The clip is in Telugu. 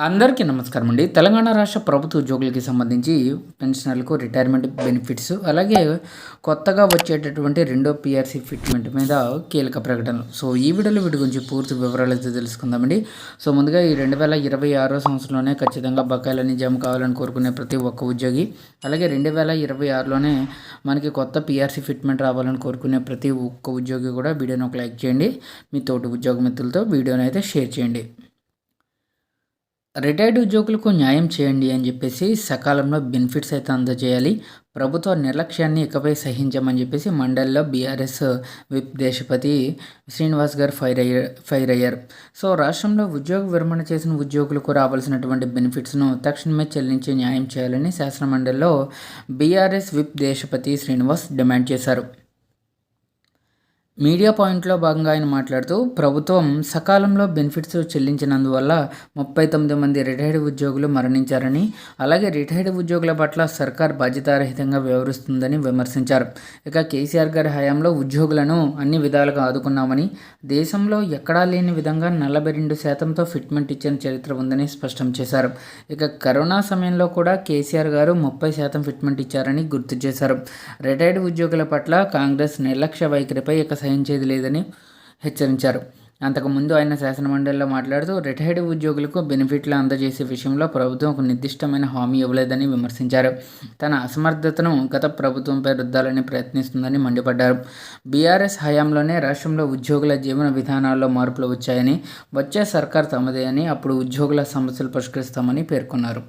అందరికీ నమస్కారం అండి. తెలంగాణ రాష్ట్ర ప్రభుత్వ ఉద్యోగులకి సంబంధించి పెన్షనర్లకు రిటైర్మెంట్ బెనిఫిట్స్, అలాగే కొత్తగా వచ్చేటటువంటి రెండో పీఆర్సీ ఫిట్మెంట్ మీద కీలక ప్రకటనలు. సో ఈ వీడియోలో వీటి గురించి పూర్తి వివరాలు అయితే తెలుసుకుందామండి. సో ముందుగా ఈ 2026 సంవత్సరంలోనే ఖచ్చితంగా బకాయిలన్నీ జమ కావాలని కోరుకునే ప్రతి ఒక్క ఉద్యోగి, అలాగే 2026లోనే మనకి కొత్త పీఆర్సీ ఫిట్మెంట్ రావాలని కోరుకునే ప్రతి ఒక్క ఉద్యోగి కూడా వీడియోని ఒక లైక్ చేయండి. మీ తోటి ఉద్యోగ మిత్రులతో వీడియోని అయితే షేర్ చేయండి. రిటైర్డ్ ఉద్యోగులకు న్యాయం చేయండి అని చెప్పేసి సకాలంలో బెనిఫిట్స్ అయితే అందజేయాలి. ప్రభుత్వ నిర్లక్ష్యాన్ని ఇకపై సహించమని చెప్పేసి మండలిలో బీఆర్ఎస్ విప్ దేశపతి శ్రీనివాస్ గారు ఫైర్ అయ్యారు. సో రాష్ట్రంలో ఉద్యోగ విరమణ చేసిన ఉద్యోగులకు రావాల్సినటువంటి బెనిఫిట్స్ను తక్షణమే చెల్లించి న్యాయం చేయాలని శాసనమండలిలో బీఆర్ఎస్ విప్ దేశపతి శ్రీనివాస్ డిమాండ్ చేశారు. మీడియా పాయింట్లో భాగంగా ఆయన మాట్లాడుతూ, ప్రభుత్వం సకాలంలో బెనిఫిట్స్ చెల్లించినందువల్ల 39 మంది రిటైర్డ్ ఉద్యోగులు మరణించారని, అలాగే రిటైర్డ్ ఉద్యోగుల పట్ల సర్కార్ బాధ్యతారహితంగా వ్యవహరిస్తుందని విమర్శించారు. ఇక కేసీఆర్ గారి హయాంలో ఉద్యోగులను అన్ని విధాలుగా ఆదుకున్నామని, దేశంలో ఎక్కడా లేని విధంగా 42% ఫిట్మెంట్ ఇచ్చిన చరిత్ర ఉందని స్పష్టం చేశారు. ఇక కరోనా సమయంలో కూడా కేసీఆర్ గారు 30% ఫిట్మెంట్ ఇచ్చారని గుర్తు చేశారు. రిటైర్డ్ ఉద్యోగుల పట్ల కాంగ్రెస్ నిర్లక్ష్య వైఖరిపై ఇక సహించేది లేదని హెచ్చరించారు. అంతకుముందు ఆయన శాసనమండలిలో మాట్లాడుతూ, రిటైర్డ్ ఉద్యోగులకు బెనిఫిట్లు అందజేసే విషయంలో ప్రభుత్వం ఒక నిర్దిష్టమైన హామీ ఇవ్వలేదని విమర్శించారు. తన అసమర్థతను గత ప్రభుత్వంపై రుద్దాలని ప్రయత్నిస్తుందని మండిపడ్డారు. బీఆర్ఎస్ హయాంలోనే రాష్ట్రంలో ఉద్యోగుల జీవన విధానాల్లో మార్పులు వచ్చాయని, వచ్చే సర్కార్ తమదే అని, అప్పుడు ఉద్యోగుల సమస్యలు పరిష్కరిస్తామని పేర్కొన్నారు.